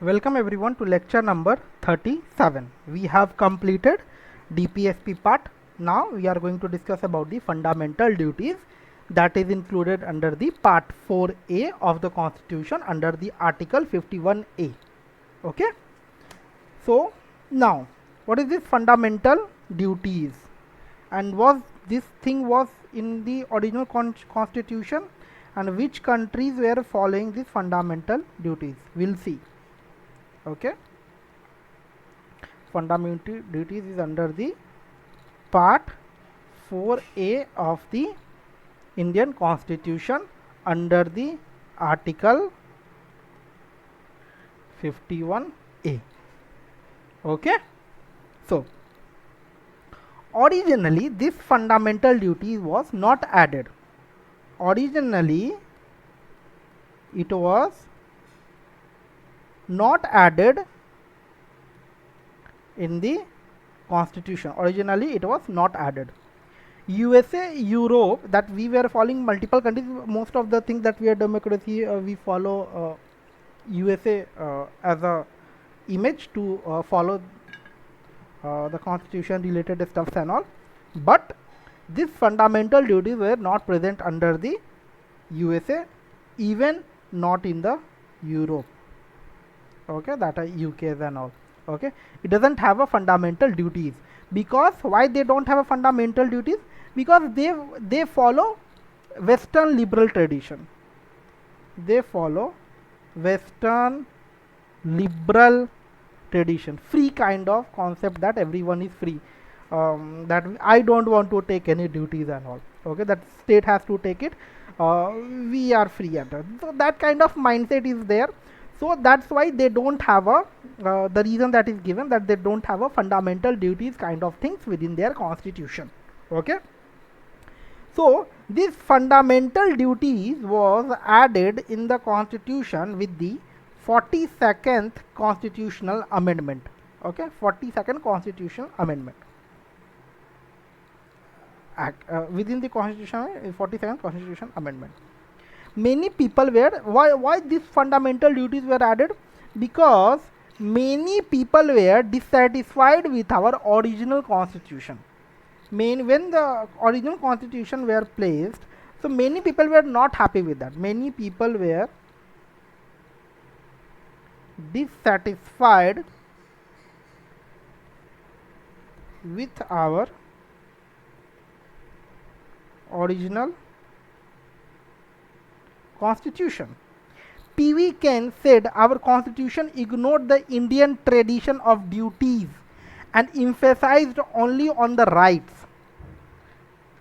Welcome everyone to lecture number 37. We have completed DPSP part. Now we are going to discuss about the fundamental duties that is included under the part 4A of the Constitution under the article 51A. Okay. So now what is this fundamental duties, and was this thing was in the original constitution, and which countries were following these fundamental duties? We'll see. Okay, fundamental duties is under the part 4A of the Indian Constitution under the article 51A. Okay, so originally this fundamental duty was not added. Originally it was not added in the constitution. Originally it was not added. USA, Europe, that we were following multiple countries. Most of the things that we are democracy, we follow USA as a image to follow the constitution related stuffs and all. But these fundamental duties were not present under the USA, even not in the Europe. Okay, that are UKs and all. Okay, it doesn't have a fundamental duties. Because why they don't have a fundamental duties? Because they follow Western liberal tradition. They follow Western liberal tradition, free kind of concept that everyone is free. That I don't want to take any duties and all. Okay, that state has to take it. We are free under. So that kind of mindset is there. So that's why they don't have a the reason that is given, that they don't have a fundamental duties kind of things within their constitution. Okay, so this fundamental duties was added in the constitution with the 42nd constitutional amendment. Okay, 42nd constitutional amendment act within the constitution, 42nd constitution amendment. Many people were, why these fundamental duties were added? Because many people were dissatisfied with our original constitution. When the original constitution were placed, so many people were not happy with that. Many people were dissatisfied with our original constitution. P.V. Ken said our constitution ignored the Indian tradition of duties and emphasized only on the rights.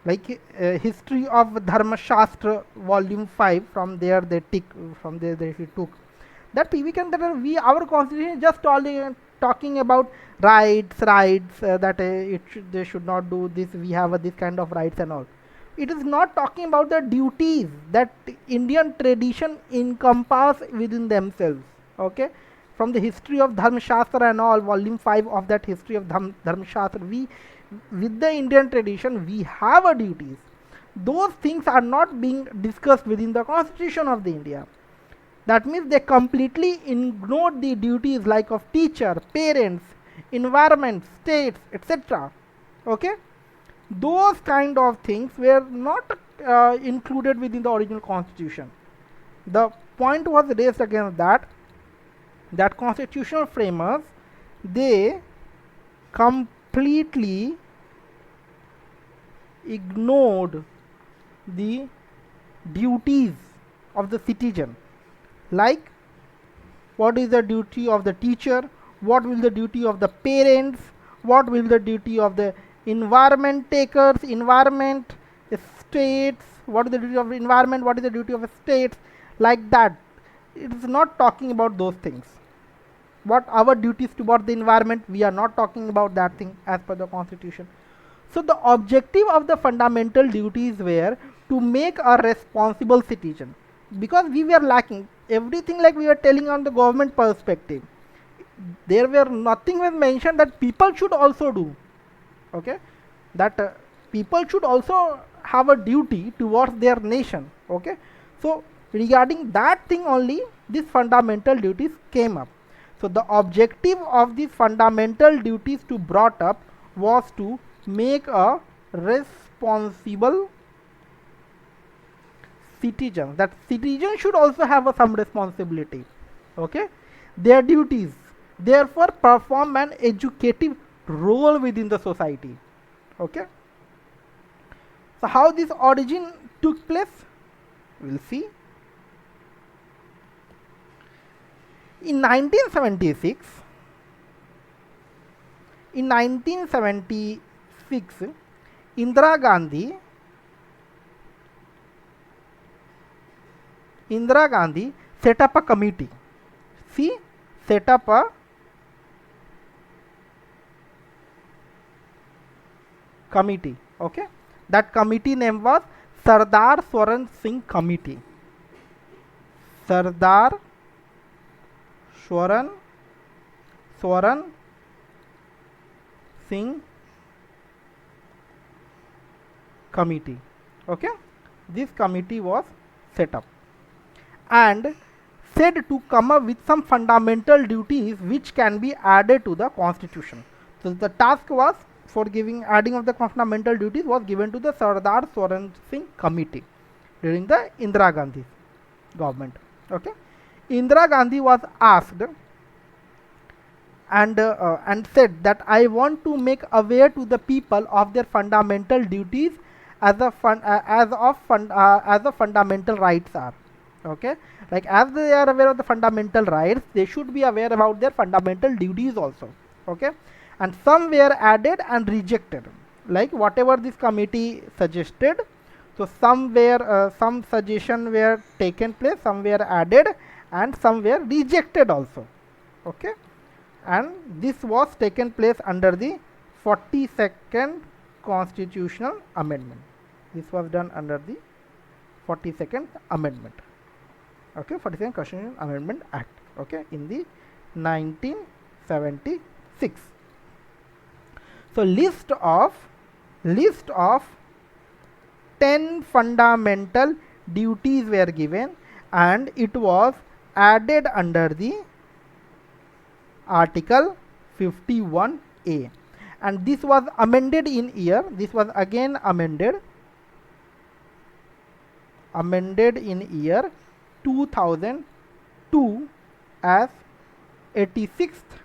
Like history of Dharma Shastra volume 5, from there they took that. P.V. Ken, that our constitution is just talking about rights, that they should not do this, we have this kind of rights and all. It is not talking about the duties that Indian tradition encompass within themselves. Okay, from the history of Dharma Shastra and all, volume 5 of that history of Dharma Shastra, we, with the Indian tradition, we have a duties. Those things are not being discussed within the constitution of the India. That means they completely ignored the duties like of teacher, parents, environment, states, etc. Okay, those kind of things were not included within the original constitution. The point was raised against that constitutional framers, they completely ignored the duties of the citizen. Like, what is the duty of the teacher, what will the duty of the parents, what will the duty of the environment takers, environment, states, what is the duty of environment, what is the duty of states, like that. It is not talking about those things. What our duties toward the environment, we are not talking about that thing as per the constitution. So the objective of the fundamental duties were to make a responsible citizen, because we were lacking everything, like we were telling on the government perspective. There were nothing was mentioned that people should also do. Okay, that people should also have a duty towards their nation. Okay, so regarding that thing only, these fundamental duties came up. So the objective of the fundamental duties to brought up was to make a responsible citizen. That citizens should also have some responsibility. Okay, their duties, therefore perform an educative role within the society. Okay, so how this origin took place, we'll see. In 1976, Indira Gandhi set up a committee. See, set up a committee. Okay, that committee name was Sardar Swaran Singh Committee. Sardar Swaran Singh Committee. Okay, this committee was set up and said to come up with some fundamental duties which can be added to the constitution. So the task was for adding of the fundamental duties was given to the Sardar Swaran Singh Committee during the Indira Gandhi government. Okay, Indira Gandhi was asked and said that I want to make aware to the people of their fundamental duties as a fundamental rights are. Okay, like as they are aware of the fundamental rights, they should be aware about their fundamental duties also. Okay, and some were added and rejected, like whatever this committee suggested. So some suggestion were taken place, some were added and some were rejected also. Okay, and this was taken place under the 42nd constitutional amendment. This was done under the 42nd amendment. Okay, 42nd Constitutional Amendment Act. Okay, in the 1976. So list of 10 fundamental duties were given and it was added under the Article 51A, and this was amended in year. This was again amended in year 2002 as 86th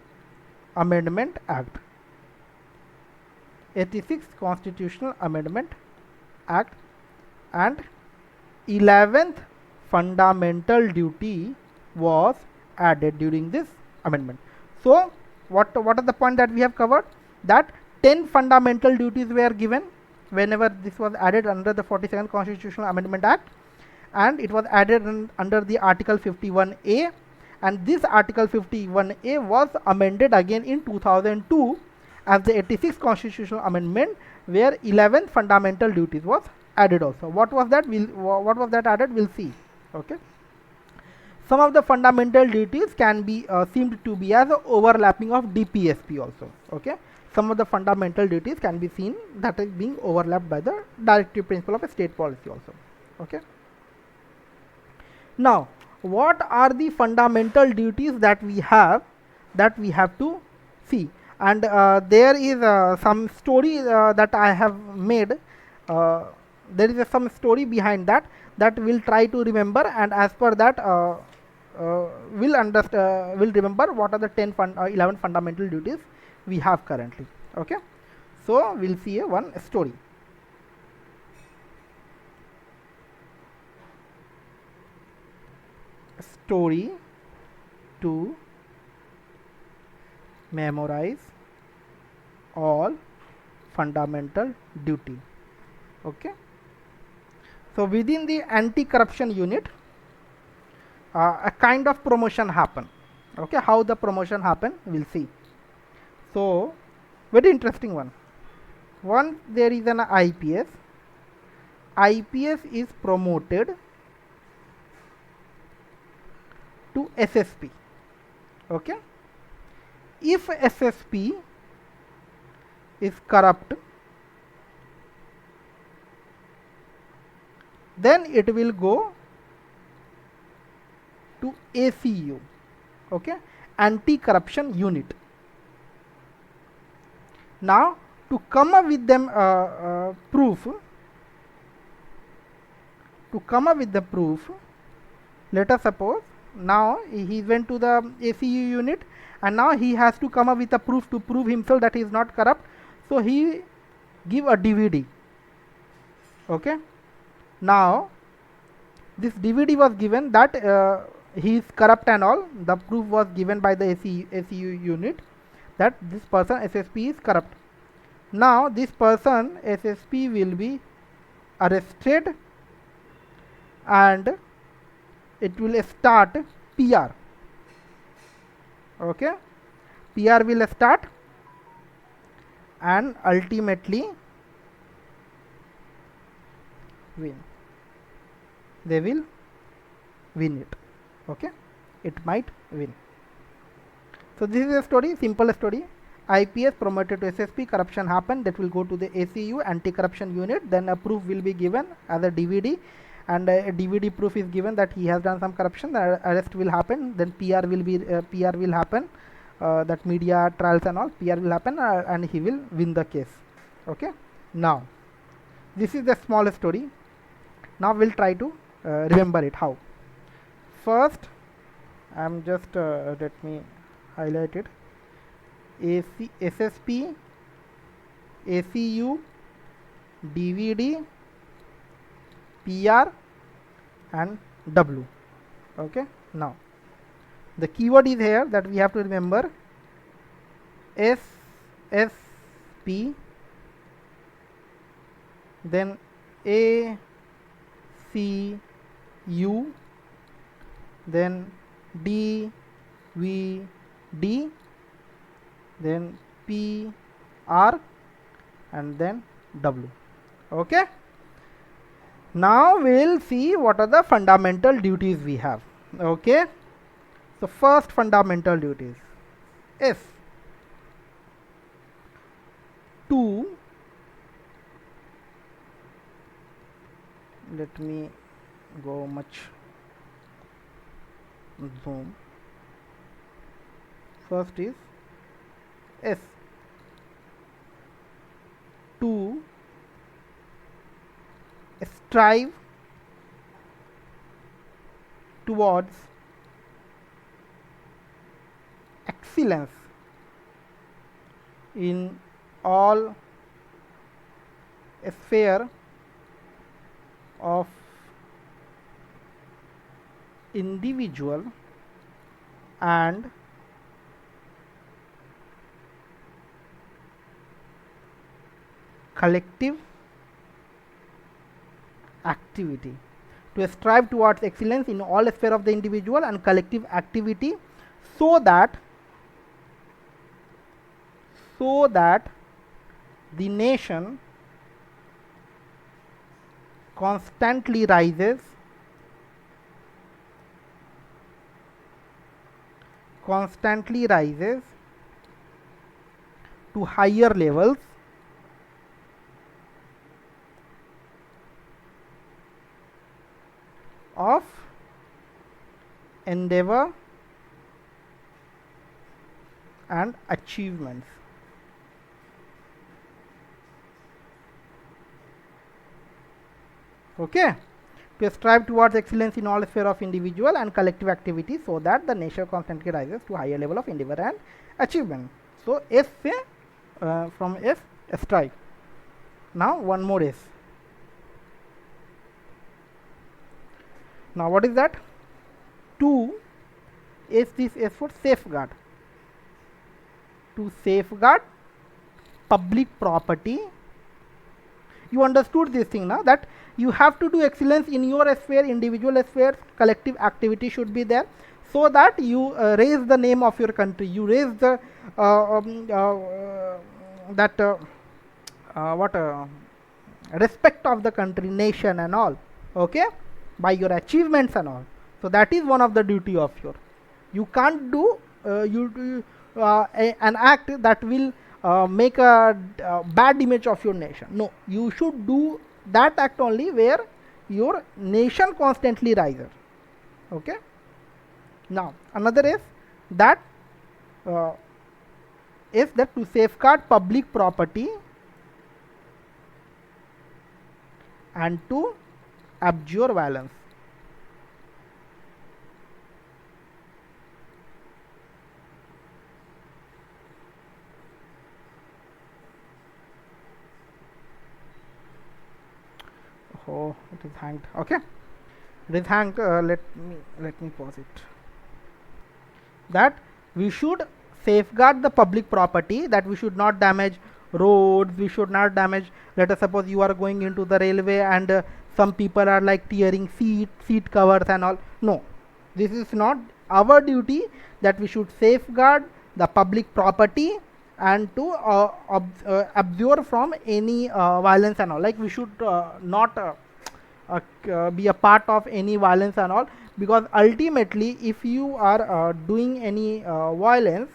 Amendment Act. 86th Constitutional Amendment Act, and 11th fundamental duty was added during this amendment. So what are the point that we have covered? That 10 fundamental duties were given whenever this was added under the 42nd Constitutional Amendment Act, and it was added under the Article 51A, and this Article 51A was amended again in 2002 as the 86th Constitutional Amendment, where 11th fundamental duties was added also. What was that? What was that added? We'll see. Okay. Some of the fundamental duties can be seemed to be as a overlapping of DPSP also. Okay. Some of the fundamental duties can be seen that is being overlapped by the directive principle of a state policy also. Okay. Now, what are the fundamental duties that we have to see? And there is some story that I have made. There is some story behind that we'll try to remember, and as per that we'll remember what are the 11 fundamental duties we have currently. Okay, so we'll see one story. Story to memorize all fundamental duty. Okay, so within the anti-corruption unit a kind of promotion happen. Okay, how the promotion happen we'll see. So very interesting one. Once there is an IPS is promoted to SSP. Okay, if SSP is corrupt, then it will go to ACU. Okay, Anti-Corruption Unit. Now to come up with them proof, let us suppose now he went to the ACU unit and now he has to come up with a proof to prove himself that he is not corrupt. So he give a DVD. Okay, now this DVD was given that he is corrupt and all. The proof was given by the ACU unit that this person SSP is corrupt. Now this person SSP will be arrested and it will start PR. Okay, PR will start and ultimately win. They will win it. Okay, it might win. So this is a story, simple story. IPS promoted to SSP, corruption happened, that will go to the ACU, anti-corruption unit, then a proof will be given as a DVD, and a DVD proof is given that he has done some corruption, the arrest will happen, then PR will happen, that media trials and all, PR will happen, and he will win the case. Okay, now this is the small story. Now we'll try to remember it. How? First, I'm just let me highlight it. SSP, ACU, DVD, PR and W. Okay, now the keyword is here that we have to remember. SSP, then ACU, then DVD, then PR and then W. Okay, now we'll see what are the fundamental duties we have. Okay, so first fundamental duties is to, let me go much zoom. First is S, to strive towards excellence in all sphere of individual and collective activity. To strive towards excellence in all sphere of the individual and collective activity, so that the nation constantly rises to higher levels of endeavor and achievements. Okay, to strive towards excellence in all sphere of individual and collective activity, so that the nation constantly rises to higher level of endeavor and achievement. So S from S, strive. Now one more S. Now what is that? To S, this S for safeguard. To safeguard public property. You understood this thing now, that you have to do excellence in your sphere, individual sphere, collective activity should be there, so that you raise the name of your country, you raise the respect of the country, nation and all. Okay, by your achievements and all. So that is one of the duty of your. You can't do an act that will make a bad image of your nation. No, you should do that act only where your nation constantly rises. Okay, now another is that uh, is that to safeguard public property and to abjure violence. Oh, it is hanged. Okay, it is hanged. Let me pause it. That we should safeguard the public property, that we should not damage roads, we should not damage, let us suppose you are going into the railway and some people are like tearing seat covers and all. No, this is not our duty, that we should safeguard the public property and to absorb from any violence and all, like we should not be a part of any violence and all, because ultimately if you are doing any violence,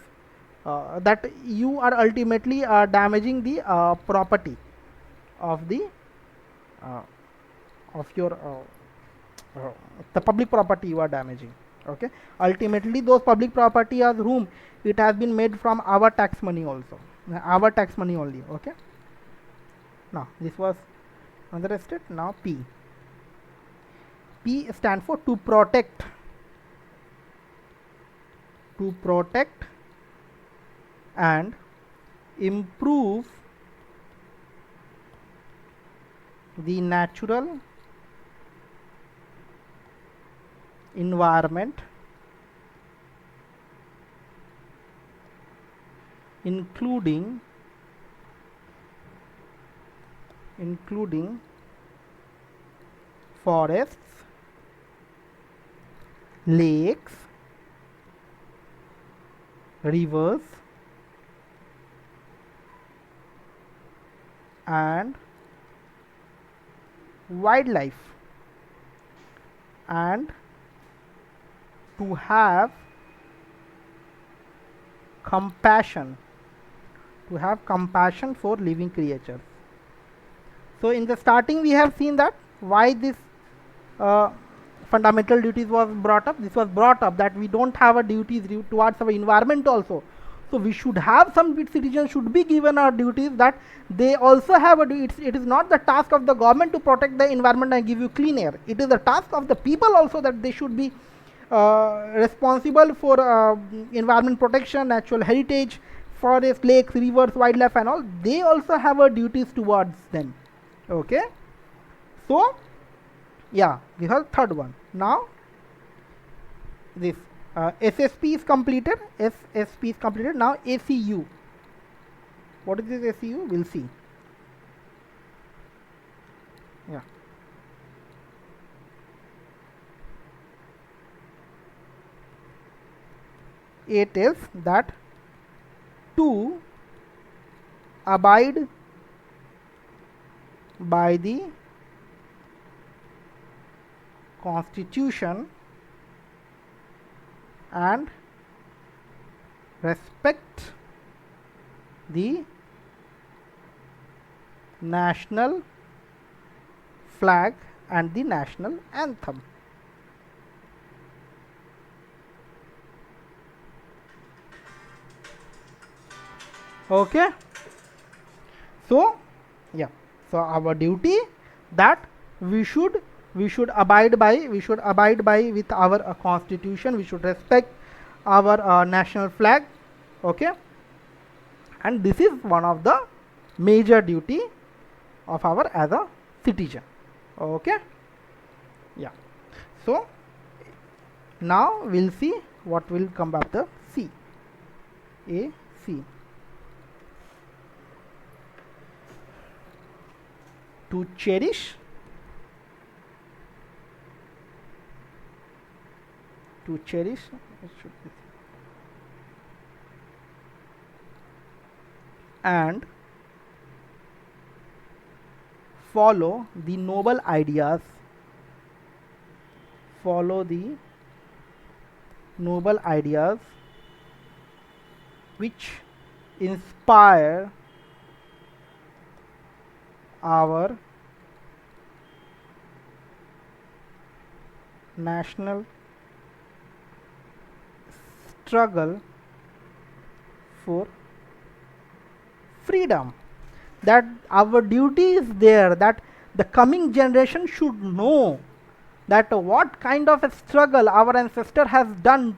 that you are ultimately damaging the property of the uh, of your the public property you are damaging. Okay, ultimately those public property as whom it has been made from our tax money also, our tax money only. Okay, now this was another state. Now P stand for to protect and improve the natural environment, including forests, lakes, rivers, and wildlife, and to have compassion for living creatures. So in the starting we have seen that why this uh, fundamental duties was brought up. This was brought up that we don't have a duties towards our environment also. So we should have some citizens should be given our duties, that they also have a duty. It is not the task of the government to protect the environment and give you clean air. It is the task of the people also, that they should be responsible for environment protection, natural heritage, forests, lakes, rivers, wildlife, and all. They also have a duties towards them. Okay, so yeah, this was third one. Now this SSP is completed. SSP is completed. Now ACU. What is this ACU? We'll see. Yeah. It is that to abide by the Constitution and respect the national flag and the national anthem. Okay, so yeah, so our duty, that we should abide by, with our constitution, we should respect our national flag. Okay, and this is one of the major duty of our as a citizen. Okay, yeah, so now we'll see what will come after C. A C. To cherish, it should be, and follow the noble ideas, which inspire our national struggle, and for freedom. That our duty is there, that the coming generation should know that what kind of a struggle our ancestor has done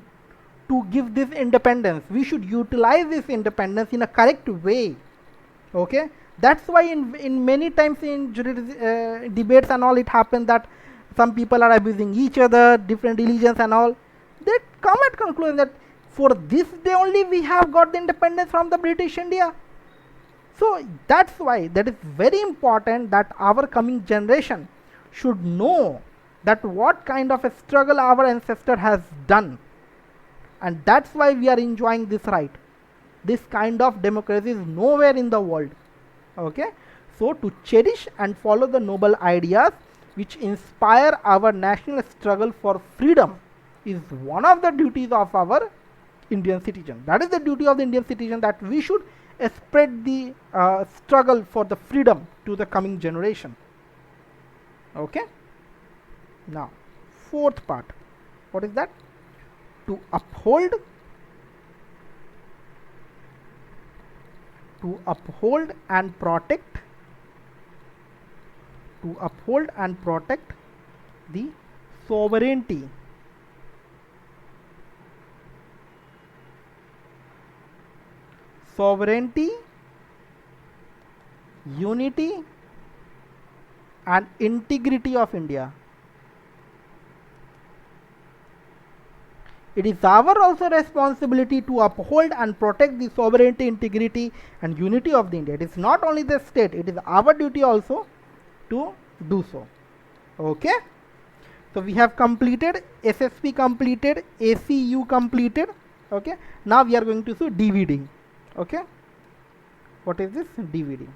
to give this independence. We should utilize this independence in a correct way. Okay, that's why in many times in debates and all, it happens that some people are abusing each other, different religions and all. They come at conclusion that for this day only we have got the independence from the British India. So that's why that is very important that our coming generation should know that what kind of a struggle our ancestor has done, and that's why we are enjoying this right. This kind of democracy is nowhere in the world. Okay, so to cherish and follow the noble ideas which inspire our national struggle for freedom is one of the duties of our Indian citizen. That is the duty of the Indian citizen, that we should spread the struggle for the freedom to the coming generation. Okay, now fourth part, what is that? To uphold and protect the sovereignty, unity and integrity of India. It is our also responsibility to uphold and protect the sovereignty, integrity and unity of the India. It is not only the state, it is our duty also to do so. Okay, so we have completed SSP, completed ACU, completed. Okay, now we are going to do DVD. Okay, what is this DVD?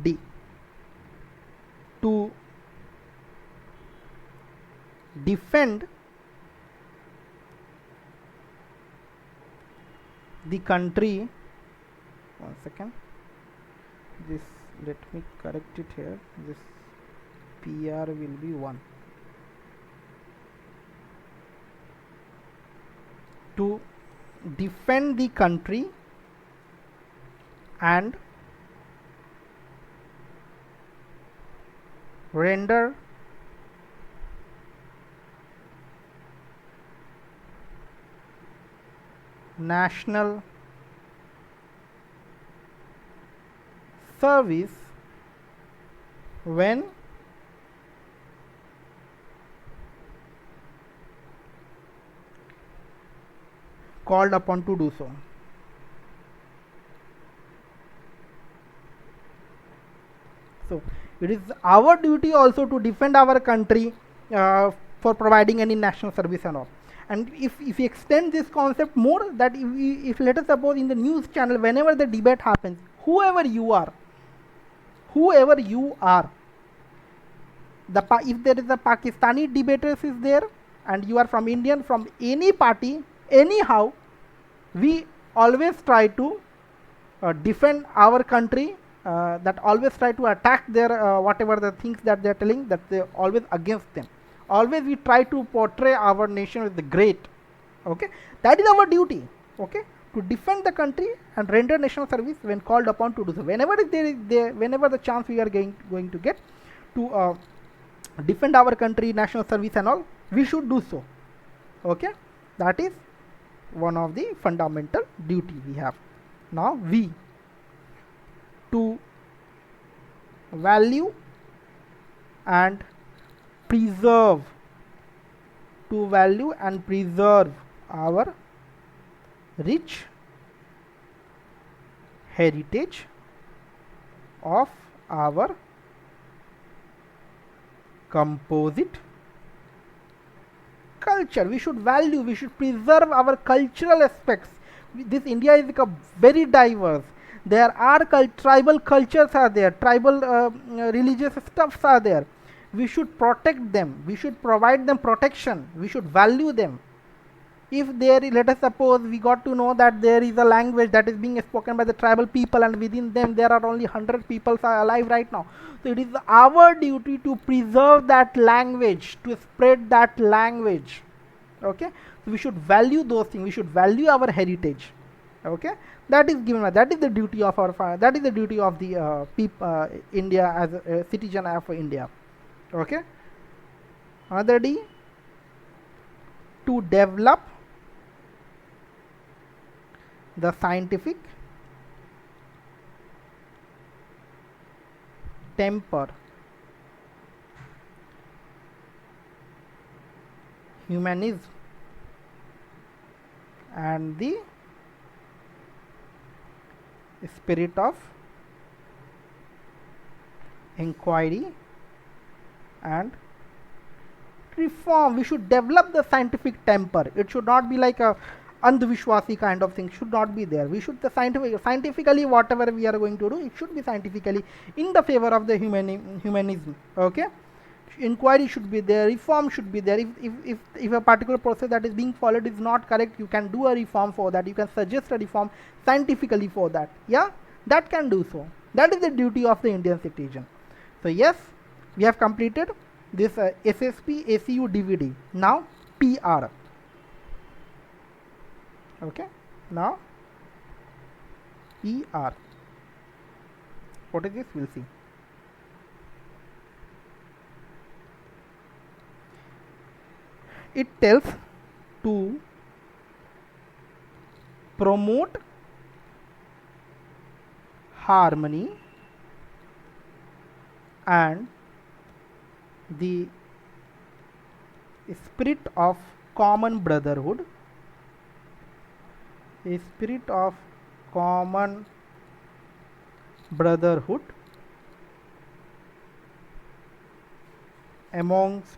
D. To defend the country, one second, this, let me correct it here, this PR will be 1. To defend the country and render national service when called upon to do so. So it is our duty also to defend our country for providing any national service and all. And if we extend this concept more, that if let us suppose in the news channel, whenever the debate happens, whoever you are, if there is a Pakistani debaters is there and you are from Indian, from any party, anyhow, we always try to defend our country, that always try to attack their whatever the things that they are telling, that they always against them. Always we try to portray our nation as the great. Okay, that is our duty. Okay, to defend the country and render national service when called upon to do so. Whenever whenever the chance we are going to get to defend our country, national service and all, we should do so. Okay, that is one of the fundamental duty we have. Now we to value and preserve our rich heritage of our composite culture. We should value, we should preserve our cultural aspects. This India is very diverse. There are tribal cultures are there, tribal religious stuffs are there. We should protect them, we should provide them protection, we should value them. if there, let us suppose we got to know that there is a language that is being spoken by the tribal people, and within them there are only 100 people are alive right now, so it is our duty to preserve that language, to spread that language. Okay, so we should value those things, we should value our heritage. Okay, that is given, that is the duty of our, that is the duty of the India as a citizen of India. Okay, another D, to develop the scientific temper, humanism, and the spirit of inquiry and reform. We should develop the scientific temper. It should not be like a andhvishwasi kind of thing, should not be there. We should, the scientifically whatever we are going to do, it should be scientifically in the favor of the humanism. Okay, inquiry should be there, reform should be there. If a particular process that is being followed is not correct, you can do a reform for that, you can suggest a reform scientifically for that. Yeah, that can do so. That is the duty of the Indian citizen. So yes, we have completed this SSP ACU DVD. Now PR. Okay, now PR. What is this? We'll see. It tells to promote harmony and the spirit of common brotherhood, a spirit of common brotherhood amongst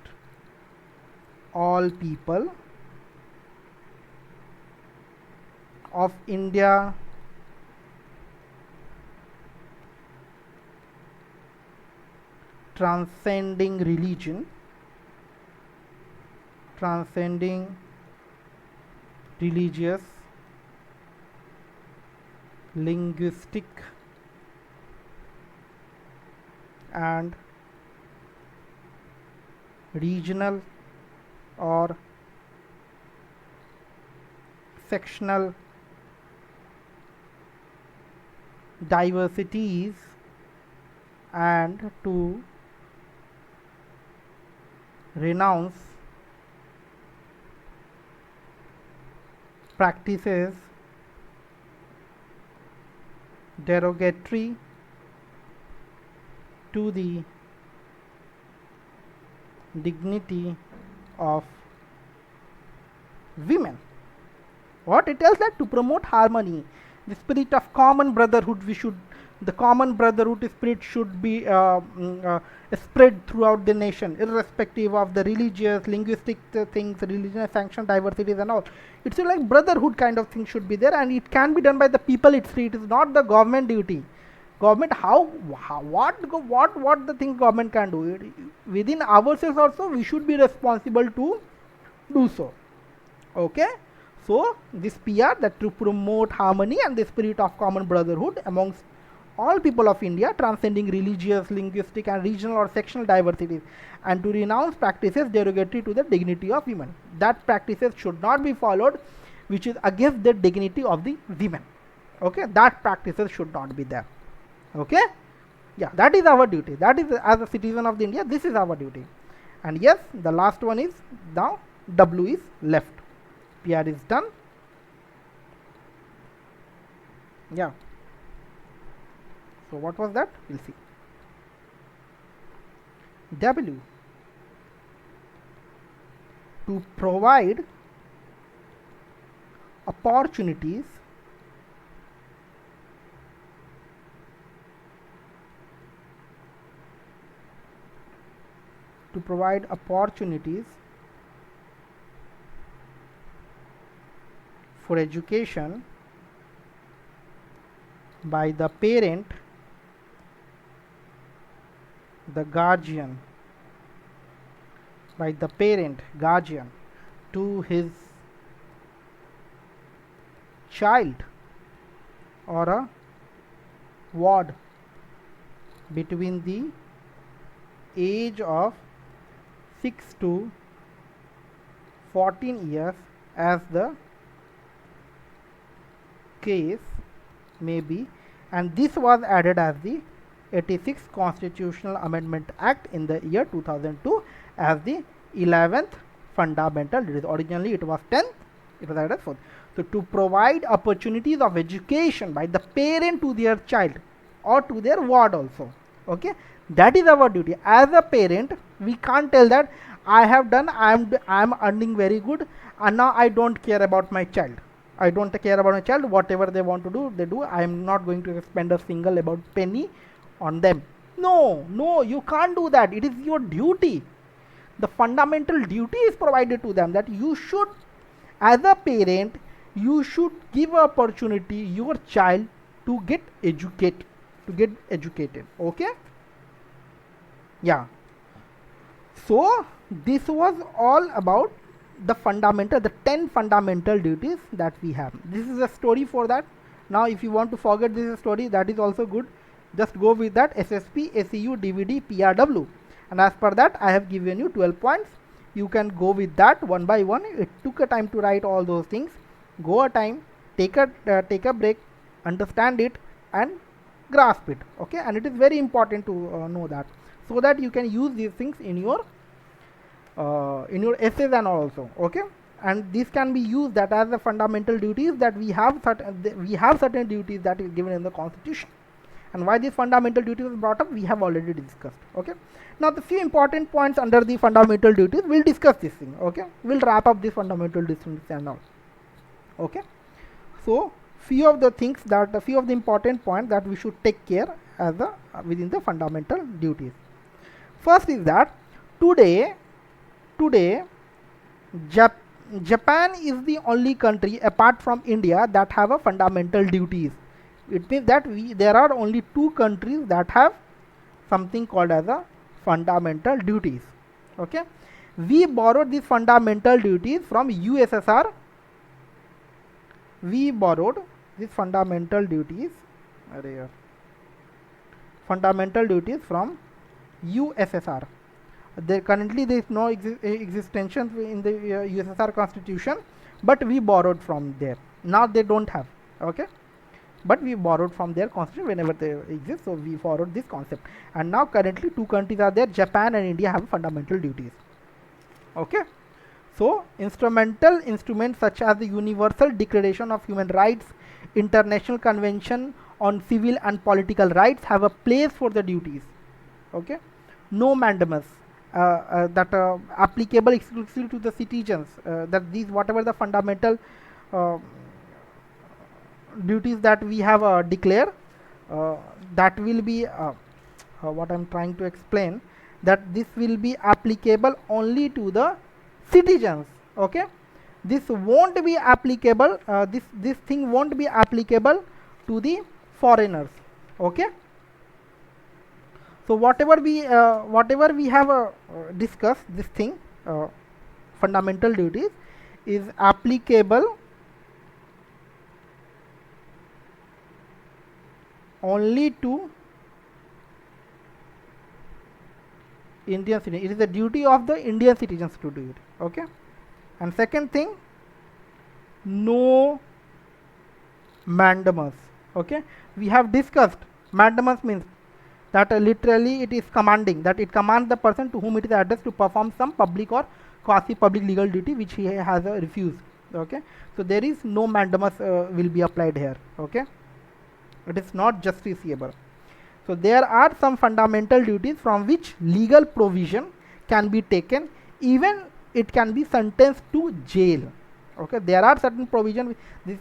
all people of India transcending religion, transcending religious, linguistic and regional or sectional diversities, and to renounce practices derogatory to the dignity of women. What it tells, that to promote harmony, the spirit of common brotherhood, we should, the common brotherhood spirit should be spread throughout the nation, irrespective of the religious, linguistic things, religious sanctioned diversities and all. It's like brotherhood kind of thing should be there, and it can be done by the people itself. It is not the government duty. Government, what the things government can do, within ourselves also we should be responsible to do so. Okay, so this PR, that to promote harmony and the spirit of common brotherhood amongst all people of India, transcending religious, linguistic and regional or sectional diversities, and to renounce practices derogatory to the dignity of women. That practices should not be followed which is against the dignity of the women. Okay, that practices should not be there. Okay, yeah, that is our duty. That is, as a citizen of the India, this is our duty. And yes, the last one is, now W is left. PR is done. Yeah. So what was that? We'll see. W, to provide opportunities for education by the parent, the guardian, by the parent guardian to his child or a ward between the age of 6 to 14 years as the case may be, and this was added as the 86th Constitutional Amendment Act in the year 2002 as the 11th fundamental duties. Originally it was 10th, it was added 4th. So to provide opportunities of education by the parent to their child or to their ward also. Okay, that is our duty. As a parent, we can't tell that I have done, I am earning very good, and now I don't care about my child. I don't care about my child. Whatever they want to do, they do. I am not going to spend a single about penny on them. No, you can't do that. It is your duty. The fundamental duty is provided to them that you should, as a parent, you should give opportunity your child to get educated. Okay. Yeah. So this was all about the 10 fundamental duties that we have. This is a story for that. Now if you want to forget this story, that is also good. Just go with that SSP, SEU, DVD, PRW, and as per that I have given you 12 points. You can go with that one by one. It took a time to write all those things. Go a time, take a break, understand it and grasp it. Okay, and it is very important to know that, so that you can use these things in your essays and also. Okay, and this can be used that as the fundamental duties that we have certain duties that is given in the Constitution, and why these fundamental duties is brought up we have already discussed. Okay, now the few important points under the fundamental duties, we'll discuss this thing. Okay, we'll wrap up this fundamental duties and all. Okay, so few of the important points that we should take care as within the fundamental duties. First is that today Japan is the only country apart from India that have a fundamental duties. It means that there are only 2 countries that have something called as a fundamental duties. Okay, we borrowed these fundamental duties from USSR. We borrowed these fundamental duties from USSR. Currently there is no existence in the USSR Constitution, but we borrowed from there. Now they don't have. Okay, but we borrowed from their constitution whenever they exist, so we followed this concept. And now currently 2 countries are there, Japan and India have fundamental duties. Okay, so instruments such as the Universal Declaration of Human Rights, International Convention on Civil and Political Rights have a place for the duties. Okay, no mandamus that applicable exclusively to the citizens, that these whatever the fundamental duties that we have declared, that will be what I am trying to explain, that this will be applicable only to the citizens. Okay, this won't be applicable, this thing won't be applicable to the foreigners. Okay, so whatever we have discussed, this thing fundamental duties is applicable only to Indian citizens. It is the duty of the Indian citizens to do it. Okay, and second thing, no mandamus. Okay, we have discussed mandamus means that literally it is commanding, that it commands the person to whom it is addressed to perform some public or quasi public legal duty which he has refused. Okay, so there is no mandamus will be applied here. Okay, it is not justiciable. So there are some fundamental duties from which legal provision can be taken, even it can be sentenced to jail. Okay, there are certain provision with these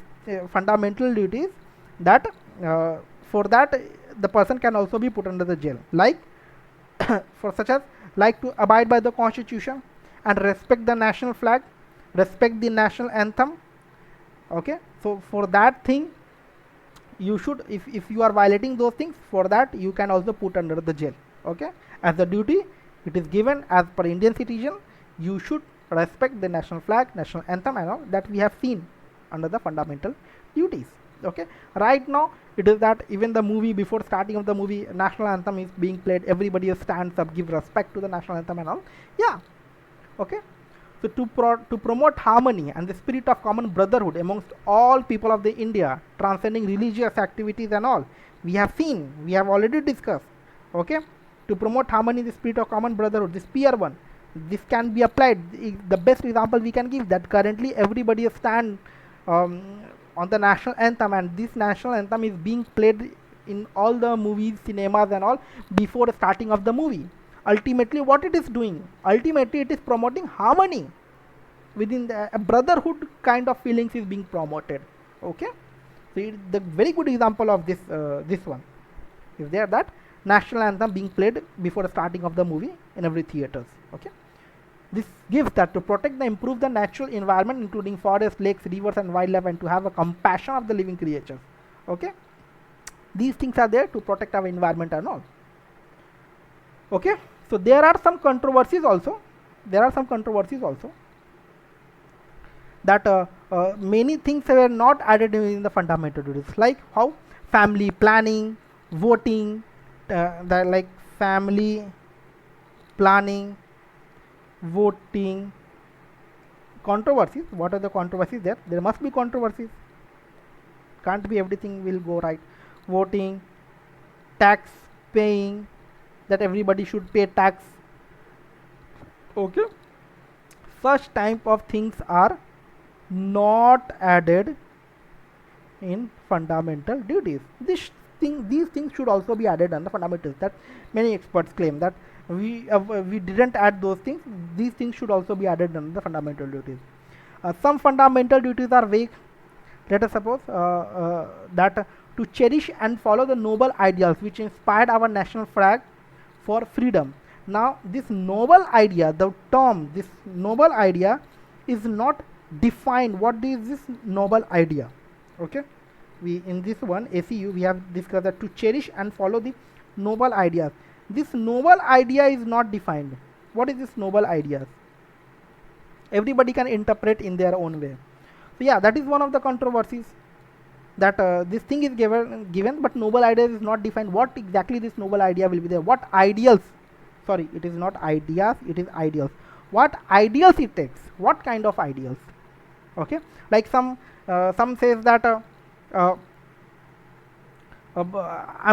fundamental duties that for that the person can also be put under the jail, like for such as like to abide by the Constitution and respect the national flag, respect the national anthem. Okay, so for that thing you should, if you are violating those things, for that you can also put under the jail. Okay, as the duty it is given as per Indian citizen, you should respect the national flag, national anthem and all that we have seen under the fundamental duties. Okay, right now it is that even the movie, before starting of the movie, national anthem is being played, everybody stands up, give respect to the national anthem and all. Yeah. Okay, so to promote harmony and the spirit of common brotherhood amongst all people of the India, transcending religious activities and all, we have seen, we have already discussed. Okay, to promote harmony, the spirit of common brotherhood, this peer one, this can be applied. The best example we can give, that currently everybody stand um, on the national anthem, and this national anthem is being played in all the movies, cinemas and all before starting of the movie. Ultimately what it is doing, ultimately it is promoting harmony within a brotherhood kind of feelings is being promoted. Okay, so the very good example of this one is there, that national anthem being played before the starting of the movie in every theaters. Okay, this gives that to protect the improve the natural environment including forests, lakes, rivers and wildlife, and to have a compassion of the living creatures. Okay, these things are there to protect our environment and all. Okay, so there are some controversies also, that many things were not added in the fundamental duties, like how family planning, voting, like family planning, voting. Controversies, what are the controversies there? There must be controversies, can't be everything will go right. Voting, tax paying, that everybody should pay tax. Okay, such type of things are not added in fundamental duties. These things should also be added on the fundamentals, that many experts claim that we didn't add those things. These things should also be added on the fundamental duties. Some fundamental duties are vague. Let us suppose that to cherish and follow the noble ideals which inspired our national flag for freedom. Now this noble idea, the term this noble idea is not defined. What is this noble idea? Okay, we in this one ACU we have discussed that to cherish and follow the noble ideas. This noble idea is not defined. What is this noble ideas? Everybody can interpret in their own way. So yeah, that is one of the controversies, that this thing is given but noble ideas is not defined. What exactly this noble idea will be there? What ideals? Sorry, it is not ideas, it is ideals. What ideals it takes? What kind of ideals? Okay, like some says that I'm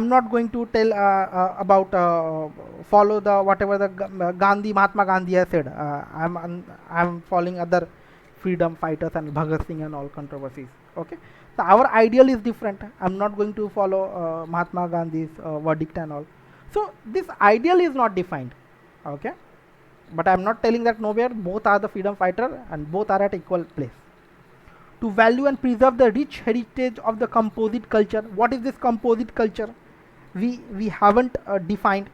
not going to tell about follow the whatever the Gandhi, Mahatma Gandhi has said. I'm following other freedom fighters and Bhagat Singh and all controversies. Okay, so our ideal is different. I'm not going to follow Mahatma Gandhi's verdict and all. So this ideal is not defined. Okay, but I'm not telling that nowhere. Both are the freedom fighter and both are at equal place. To value and preserve the rich heritage of the composite culture. What is this composite culture? We haven't defined.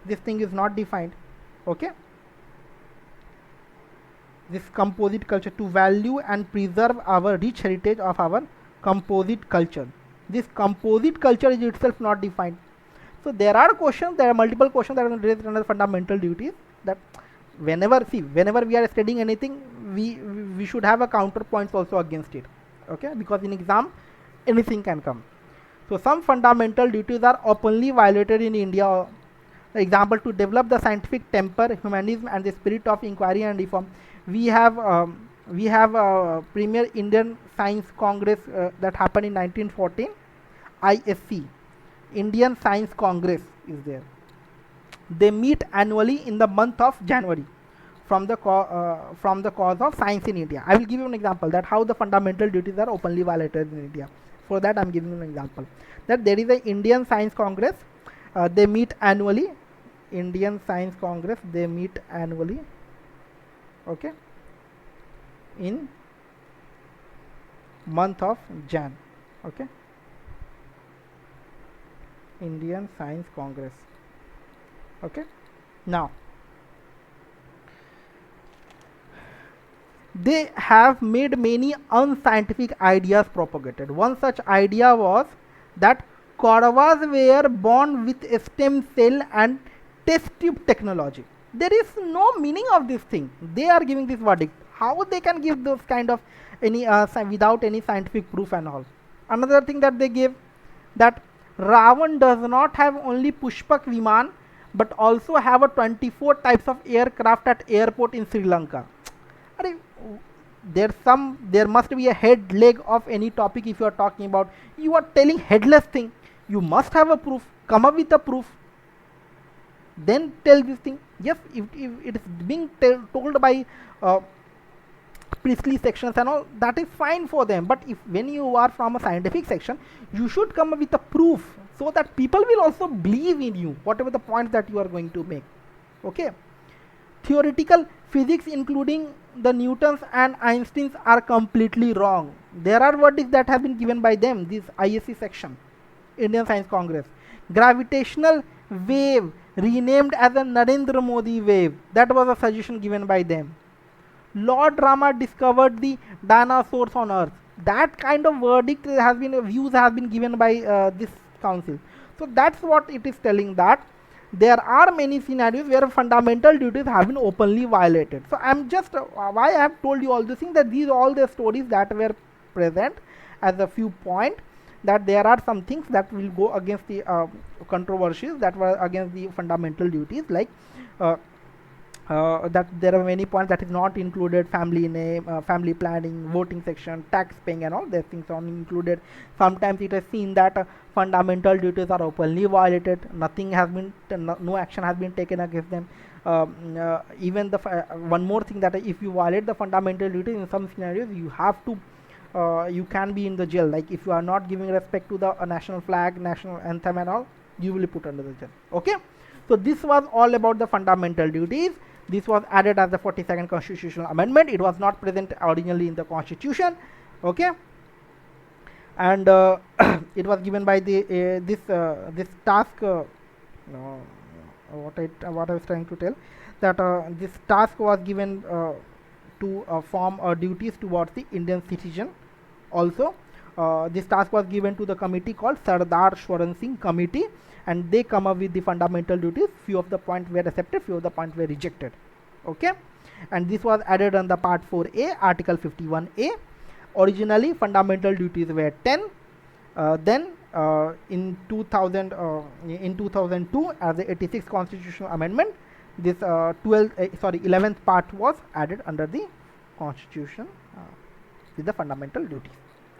This thing is not defined. Okay, this composite culture, to value and preserve our rich heritage of our composite culture. This composite culture is itself not defined. So there are questions, there are multiple questions that are raised under fundamental duties, that whenever we are studying anything, we should have a counterpoints also against it. Okay, because in exam anything can come. So some fundamental duties are openly violated in India. Example, to develop the scientific temper, humanism and the spirit of inquiry and reform. We have premier Indian Science Congress that happened in 1914. ISC, Indian Science Congress, is there. They meet annually in the month of January from the cause of science in India. I will give you an example that how the fundamental duties are openly violated in India. For that I am giving you an example, that there is a Indian Science Congress. They meet annually. Indian Science Congress, they meet annually. Okay, in month of Jan. Okay, Indian Science Congress. Okay, now they have made many unscientific ideas propagated. One such idea was that Kauravas were born with a stem cell and test tube technology. There is no meaning of this thing. They are giving this verdict. How they can give those kind of any without any scientific proof and all? Another thing that they gave, that Ravan does not have only Pushpak Viman but also have a 24 types of aircraft at airport in Sri Lanka. Arey, there must be a head leg of any topic. If you are talking about, you are telling headless thing, you must have a proof, come up with a proof, then tell this thing. Yes, if it is being told by priestly sections and all, that is fine for them, but if when you are from a scientific section, you should come up with a proof so that people will also believe in you, whatever the point that you are going to make. Okay, theoretical physics including the Newtons and Einsteins are completely wrong. There are verdicts that have been given by them, this ISC section, Indian Science Congress. Gravitational wave renamed as a Narendra Modi wave, that was a suggestion given by them. Lord Rama discovered the dinosaurs on Earth. That kind of verdict has been, views have been given by this council. So that's what it is telling, that there are many scenarios where fundamental duties have been openly violated. So I'm just why I have told you all these things, that these are all the stories that were present as a few point, that there are some things that will go against the controversies that were against the fundamental duties, like that there are many points that is not included: family name, family planning, voting section, tax paying, and all these things are included. Sometimes it is seen that fundamental duties are openly violated, nothing has been no action has been taken against them. Even the one more thing, that if you violate the fundamental duties in some scenarios, you have to you can be in the jail. Like if you are not giving respect to the national flag, national anthem and all, you will be put under the jail. Okay, so this was all about the fundamental duties. This was added as the 42nd constitutional amendment. It was not present originally in the constitution. Okay, and it was given by the this task. No, what I was trying to tell, that this task was given to form duties towards the Indian citizen. Also, this task was given to the committee called Sardar Swaran Singh Committee, and they come up with the fundamental duties. Few of the points were accepted, few of the points were rejected. Okay, and this was added on the part 4A, article 51A. Originally fundamental duties were 10. Then in 2002, as the 86th constitutional amendment, this 11th part was added under the constitution with the fundamental duties.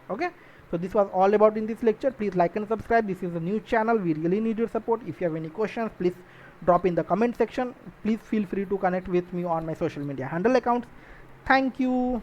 Okay, so this was all about in this lecture. Please like and subscribe. This is a new channel, we really need your support. If you have any questions, please drop in the comment section. Please feel free to connect with me on my social media handle accounts. Thank you.